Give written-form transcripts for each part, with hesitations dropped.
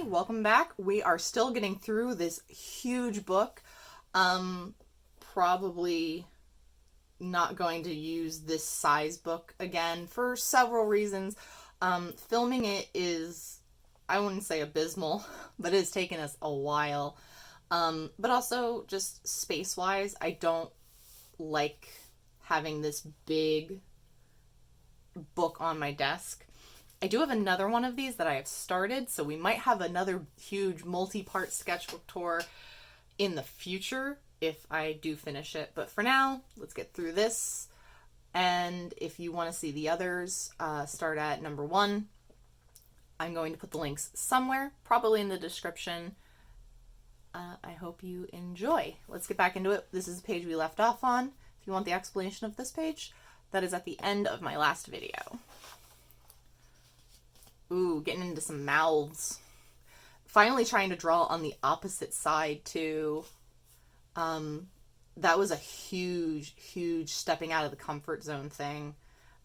welcome back. We are still getting through this huge book. Probably not going to use this size book again for several reasons. Filming it is, I wouldn't say abysmal, but it has taken us a while. But also just space-wise, I don't like having this big book on my desk. I do have another one of these that I have started, so we might have another huge multi-part sketchbook tour in the future if I do finish it. But for now, let's get through this. And if you want to see the others, start at number 1. I'm going to put the links somewhere, probably in the description. I hope you enjoy. Let's get back into it. This is the page we left off on. If you want the explanation of this page, that is at the end of my last video. Ooh, getting into some mouths. Finally trying to draw on the opposite side, too. That was a huge stepping out of the comfort zone thing.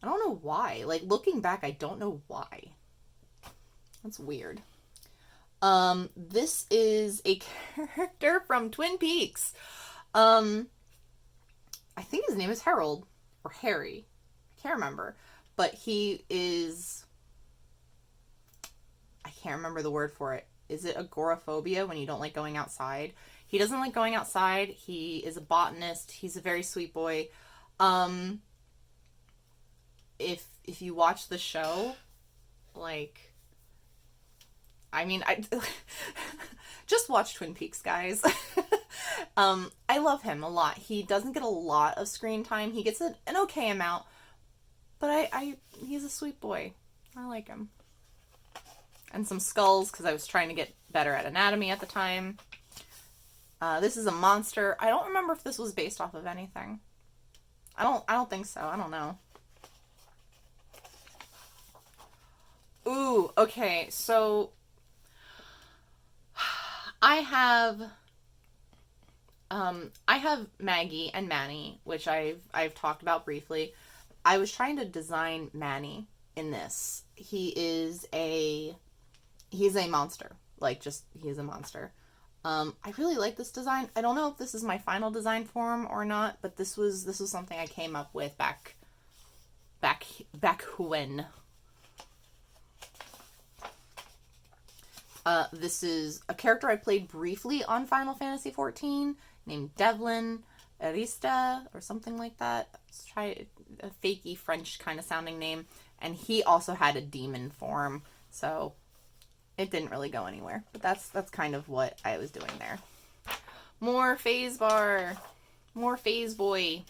I don't know why. Like, looking back, I don't know why. That's weird. This is a character from Twin Peaks. I think his name is Harold, or Harry. I can't remember. But he is... I can't remember the word for it. Is it agoraphobia, when you don't like going outside? He doesn't like going outside. He is a botanist. He's a very sweet boy. If you watch the show, like, I mean, I just watch Twin Peaks, guys. I love him a lot. He doesn't get a lot of screen time. He gets an okay amount, but he's a sweet boy. I like him. And some skulls, because I was trying to get better at anatomy at the time. This is a monster. I don't remember if this was based off of anything. I don't think so. I don't know. Ooh, okay. So I have Maggie and Manny, which I've talked about briefly. I was trying to design Manny in this. He's a monster. Like, just, he is a monster. I really like this design. I don't know if this is my final design for him or not, but this was something I came up with back when. This is a character I played briefly on Final Fantasy XIV, named Devlin Arista, or something like that. Let's try a fakey French kind of sounding name. And he also had a demon form, so it didn't really go anywhere. But that's kind of what I was doing there. More phase bar. More phase boy.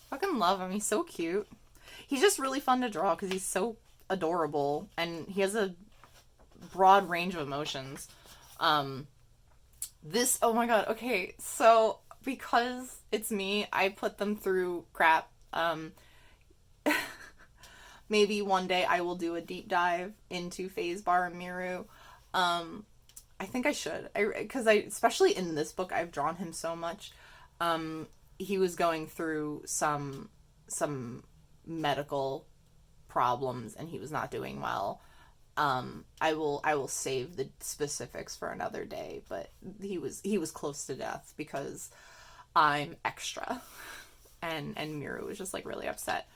Fucking love him. He's so cute. He's just really fun to draw because he's so adorable. And he has a broad range of emotions. Oh my god. Okay, so because it's me, I put them through crap. Maybe one day I will do a deep dive into Phase Bar and Miru. I think I should. Because especially in this book, I've drawn him so much. He was going through some medical problems and he was not doing well. I will save the specifics for another day, but he was close to death because I'm extra. And Miru was just like really upset.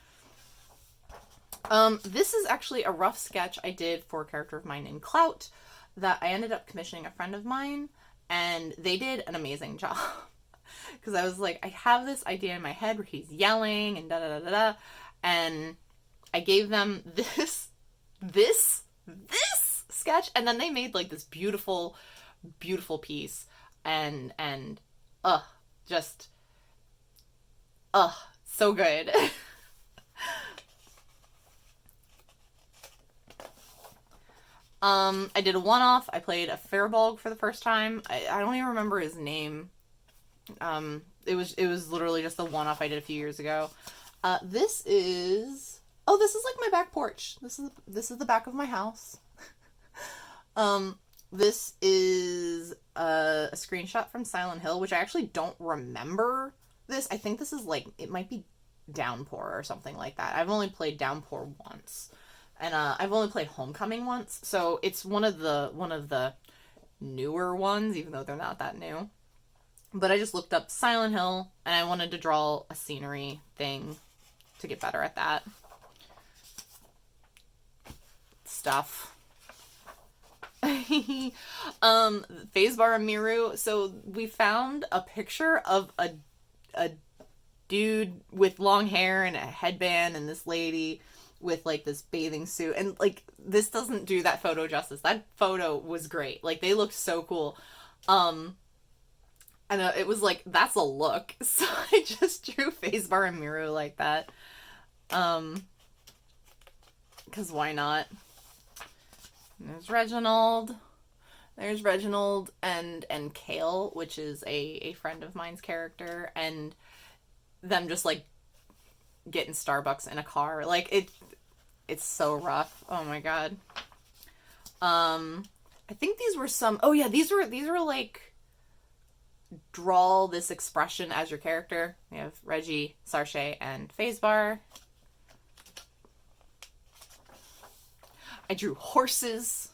This is actually a rough sketch I did for a character of mine in Clout that I ended up commissioning a friend of mine, and they did an amazing job. Because I was like, I have this idea in my head where he's yelling and da-da-da-da-da, and I gave them this sketch, and then they made like this beautiful piece, and so good. I did a one-off. I played a Fairbolg for the first time. I don't even remember his name. It was literally just a one-off I did a few years ago. This is like my back porch. This is the back of my house. This is a screenshot from Silent Hill, which I actually don't remember this. I think this is like, it might be Downpour or something like that. I've only played Downpour once. And I've only played Homecoming once, so it's one of the newer ones, even though they're not that new. But I just looked up Silent Hill, and I wanted to draw a scenery thing to get better at that stuff. Fazebar and Miru. So we found a picture of a dude with long hair and a headband, and this lady with like this bathing suit, and like this doesn't do that photo justice. That photo was great. Like they looked so cool. And it was like, that's a look. So I just drew Fazebar and Miru like that. Because why not? There's Reginald. There's Reginald and Kale, which is a friend of mine's character, and them just like getting Starbucks in a car. Like it's so rough. Oh my god. I think these were some. Oh yeah, these were like draw this expression as your character. We have Reggie, Sarshay, and Fazebar. I drew horses.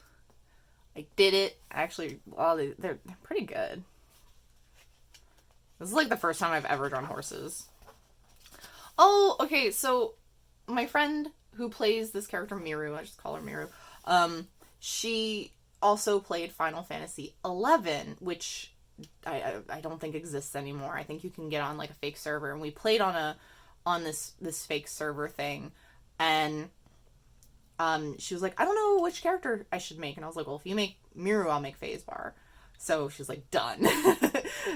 I did it. Actually, well, they're pretty good. This is like the first time I've ever drawn horses. Oh, okay, so my friend who plays this character, Miru, I just call her Miru, she also played Final Fantasy XI, which I don't think exists anymore. I think you can get on like a fake server, and we played on this fake server thing, and she was like, I don't know which character I should make, and I was like, well, if you make Miru, I'll make Fazebar. So she was like, done.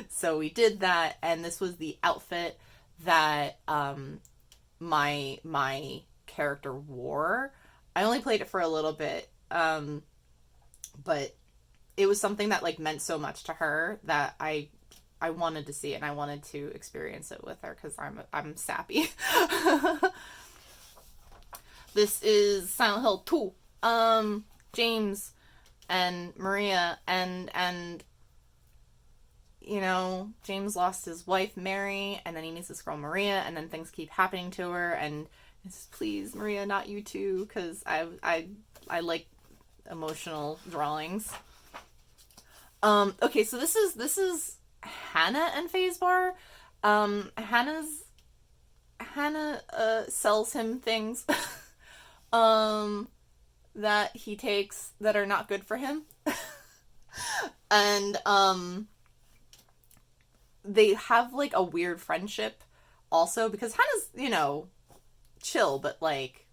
So we did that, and this was the outfit that my character wore. I only played it for a little bit, but it was something that like meant so much to her that I wanted to see it, and I wanted to experience it with her because I'm sappy. This is Silent Hill 2. James and Maria, and you know, James lost his wife Mary, and then he meets this girl Maria, and then things keep happening to her, and it's, please Maria, not you too, because I like emotional drawings. Okay, so this is Hannah and Fazebar. Hannah sells him things that he takes that are not good for him. And they have like a weird friendship also, because Hannah's, you know, chill, but like,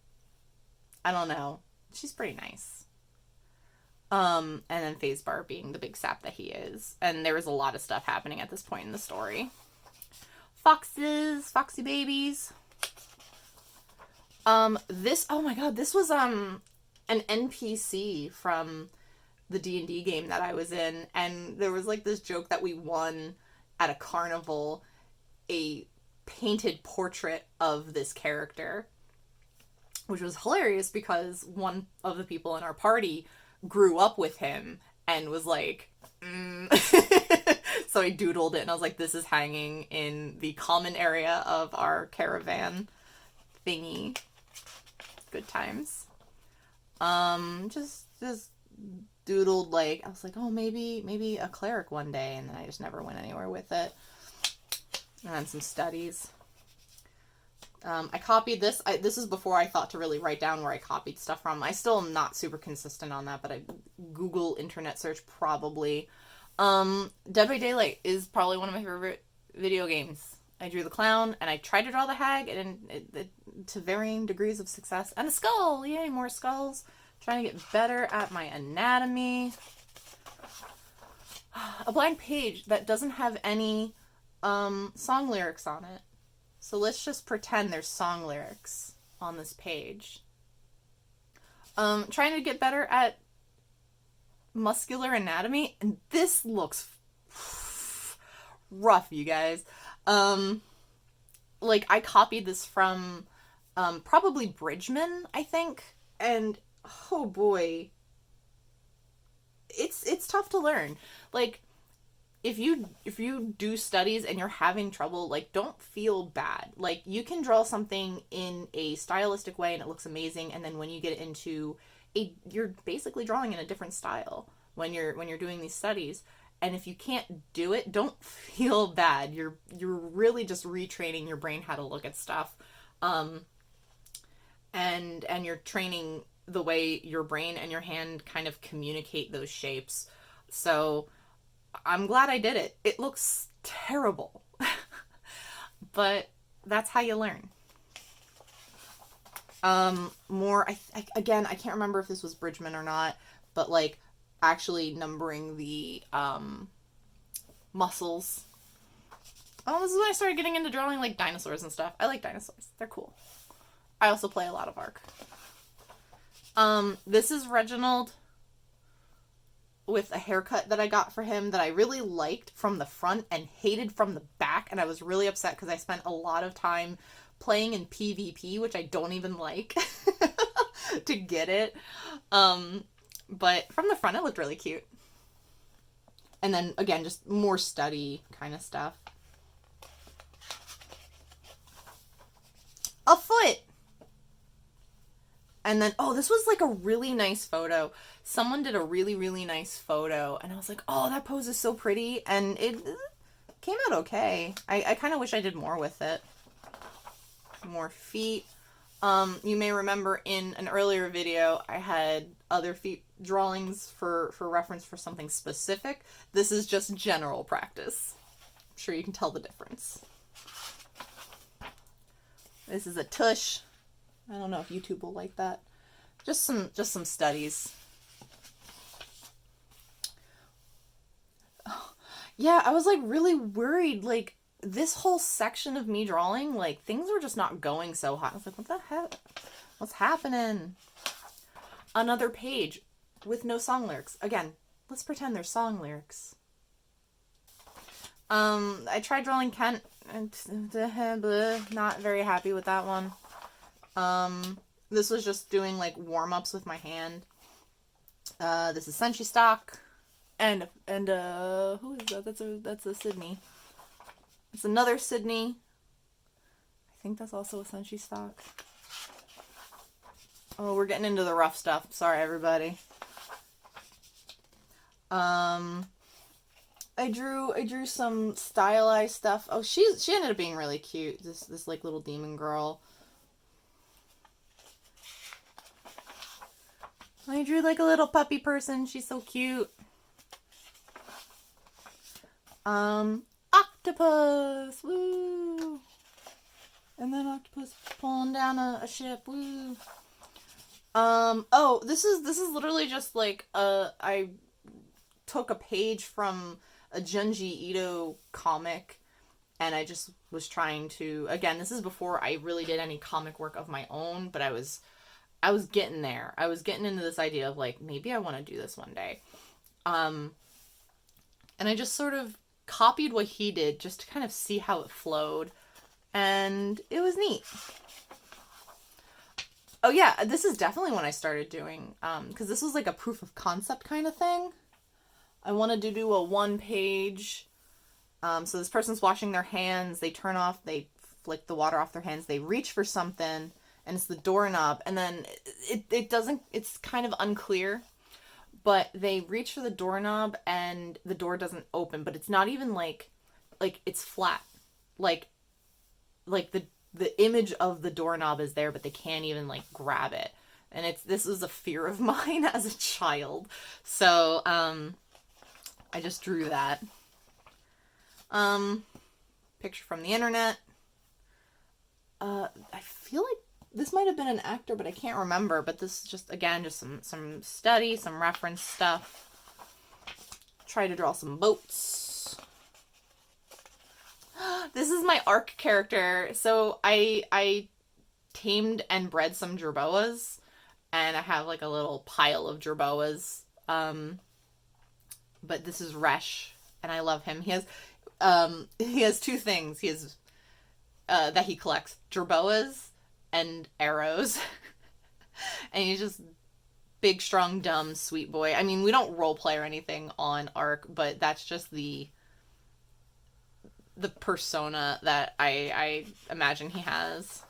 I don't know, she's pretty nice. And then Fazebar being the big sap that he is. And there was a lot of stuff happening at this point in the story. Foxes, foxy babies. This, oh my god, this was an NPC from the D&D game that I was in, and there was like this joke that we won at a carnival a painted portrait of this character, which was hilarious because one of the people in our party grew up with him and was like, So I doodled it, and I was like, this is hanging in the common area of our caravan thingy. Good times. Just doodled, like, I was like, oh, maybe a cleric one day, and then I just never went anywhere with it. And then some studies. I copied this. This is before I thought to really write down where I copied stuff from. I still am not super consistent on that, but I Google internet search probably. Dead by Daylight is probably one of my favorite video games. I drew the clown, and I tried to draw the hag, and to varying degrees of success. And a skull! Yay, more skulls. Trying to get better at my anatomy. A blank page that doesn't have any song lyrics on it. So let's just pretend there's song lyrics on this page. Trying to get better at Muscular Anatomy, and this looks rough, you guys. Like, I copied this from probably Bridgman, I think, and oh boy, it's tough to learn. Like, if you do studies and you're having trouble, like, don't feel bad. Like, you can draw something in a stylistic way and it looks amazing, and then when you get into you're basically drawing in a different style, when you're doing these studies. And if you can't do it, don't feel bad. You're really just retraining your brain how to look at stuff. And you're training the way your brain and your hand kind of communicate those shapes. So I'm glad I did it. It looks terrible. But that's how you learn. Again, I can't remember if this was Bridgman or not, but like actually numbering the muscles. Oh, this is when I started getting into drawing like dinosaurs and stuff. I like dinosaurs. They're cool. I also play a lot of ARC. This is Reginald with a haircut that I got for him that I really liked from the front and hated from the back, and I was really upset because I spent a lot of time playing in PvP, which I don't even like, to get it. But from the front, it looked really cute. And then, again, just more study kind of stuff. A foot! And then, oh, this was like a really nice photo. Someone did a really, really nice photo. And I was like, oh, that pose is so pretty. And it came out okay. I kind of wish I did more with it. More feet. You may remember in an earlier video, I had other feet drawings for reference for something specific. This is just general practice. I'm sure you can tell the difference. This is a tush. I don't know if YouTube will like that. Just some studies. Oh, yeah, I was like really worried. Like this whole section of me drawing, like things were just not going so hot. I was like, what the heck? What's happening? Another page with no song lyrics. Again, let's pretend there's song lyrics. I tried drawing Kent and not very happy with that one. This was just doing like warm-ups with my hand. This is Senshi stock, and who is that? That's a Sydney. It's another Sydney. I think that's also a Senshi stock. Oh, we're getting into the rough stuff. Sorry, everybody. I drew some stylized stuff. Oh, she ended up being really cute. This like little demon girl. I drew like a little puppy person. She's so cute. Octopus, woo! And then octopus pulling down a ship, woo! Oh, this is literally just like I took a page from a Junji Ito comic, and I just was trying to, again, this is before I really did any comic work of my own, but I was getting there. I was getting into this idea of like, maybe I want to do this one day. And I just sort of copied what he did just to kind of see how it flowed. And it was neat. Oh yeah, this is definitely when I started doing, because this was like a proof of concept kind of thing. I wanted to do a one-page, so this person's washing their hands, they turn off, they flick the water off their hands, they reach for something, and it's the doorknob, and then it doesn't, it's kind of unclear, but they reach for the doorknob, and the door doesn't open, but it's not even like it's flat, like the image of the doorknob is there, but they can't even like grab it, and this was a fear of mine as a child, so, I just drew that. Picture from the internet. I feel like this might have been an actor, but I can't remember. But this is just, again, just some study, some reference stuff. Try to draw some boats. This is my ARC character. So I tamed and bred some jerboas, and I have like a little pile of jerboas. But this is Resh, and I love him. He has two things. He has that he collects: jerboas and arrows. And he's just big, strong, dumb, sweet boy. I mean, we don't roleplay or anything on ARC, but that's just the persona that I imagine he has.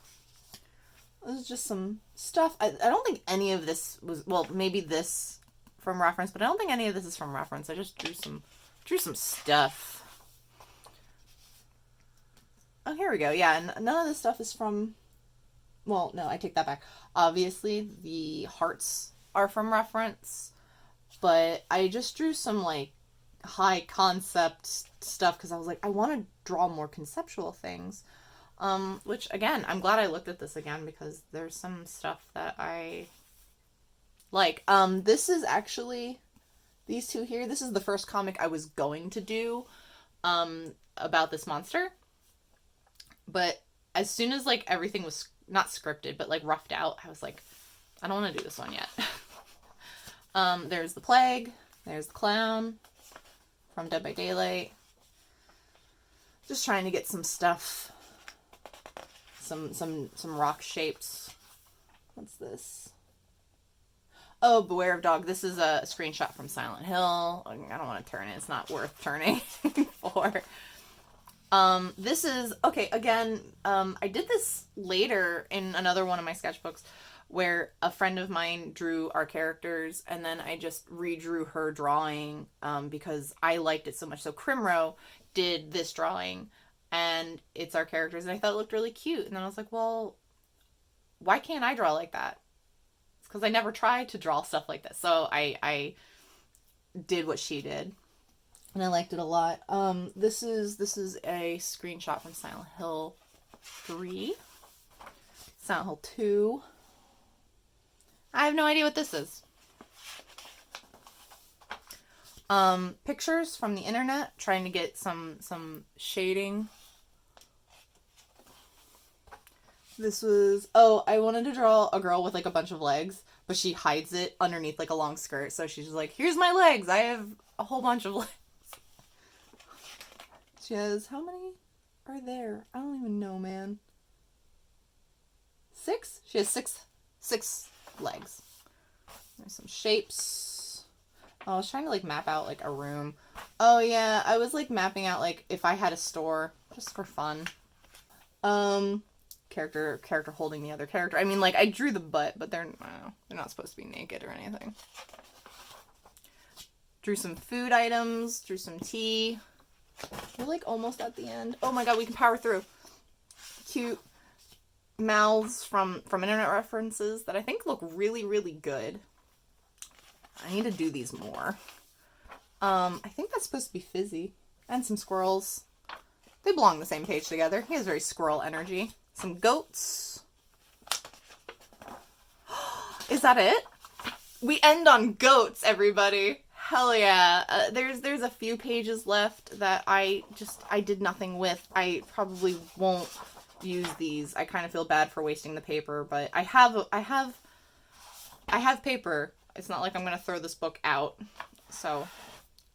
This is just some stuff. I don't think any of this was, well, maybe this from reference, but I don't think any of this is from reference. I just drew some stuff. Oh, here we go. Yeah, and none of this stuff is from, well, no, I take that back. Obviously, the hearts are from reference, but I just drew some, like, high concept stuff because I was like, I want to draw more conceptual things. Which, again, I'm glad I looked at this again because there's some stuff that I like. This is actually, these two here, this is the first comic I was going to do, about this monster. But as soon as, like, everything was not scripted, but, like, roughed out, I was like, I don't want to do this one yet. There's the plague. There's the clown from Dead by Daylight. Just trying to get some stuff. Some rock shapes. What's this? Oh, Beware of Dog. This is a screenshot from Silent Hill. I don't want to turn it. It's not worth turning for. This is, okay, again, I did this later in another one of my sketchbooks where a friend of mine drew our characters and then I just redrew her drawing, because I liked it so much. So Crimro did this drawing and it's our characters and I thought it looked really cute. And then I was like, well, why can't I draw like that? It's because I never tried to draw stuff like this. So I did what she did. And I liked it a lot. This is a screenshot from Silent Hill 3. Silent Hill 2. I have no idea what this is. Pictures from the internet, trying to get some shading. This was, oh, I wanted to draw a girl with like a bunch of legs, but she hides it underneath like a long skirt. So she's just like, here's my legs. I have a whole bunch of legs. She has, how many are there? I don't even know, man. 6? She has six legs. There's some shapes. Oh, I was trying to like map out like a room. Oh yeah, I was like mapping out like if I had a store just for fun. Character holding the other character. I mean, like I drew the butt, but they're not supposed to be naked or anything. Drew some food items, drew some tea. We're like almost at the end. Oh my god, we can power through. Cute mouths from internet references that I think look really, really good. I need to do these more. I think that's supposed to be Fizzy. And some squirrels. They belong on the same page together. He has very squirrel energy. Some goats. Is that it? We end on goats, everybody. Hell yeah. There's a few pages left that I did nothing with. I probably won't use these. I kind of feel bad for wasting the paper, but I have paper. It's not like I'm going to throw this book out. So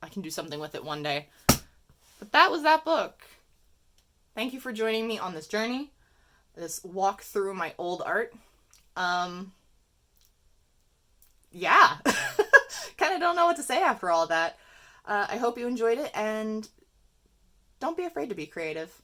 I can do something with it one day. But that was that book. Thank you for joining me on this journey. This walk through my old art. Yeah. Kind of don't know what to say after all that. I hope you enjoyed it, and don't be afraid to be creative.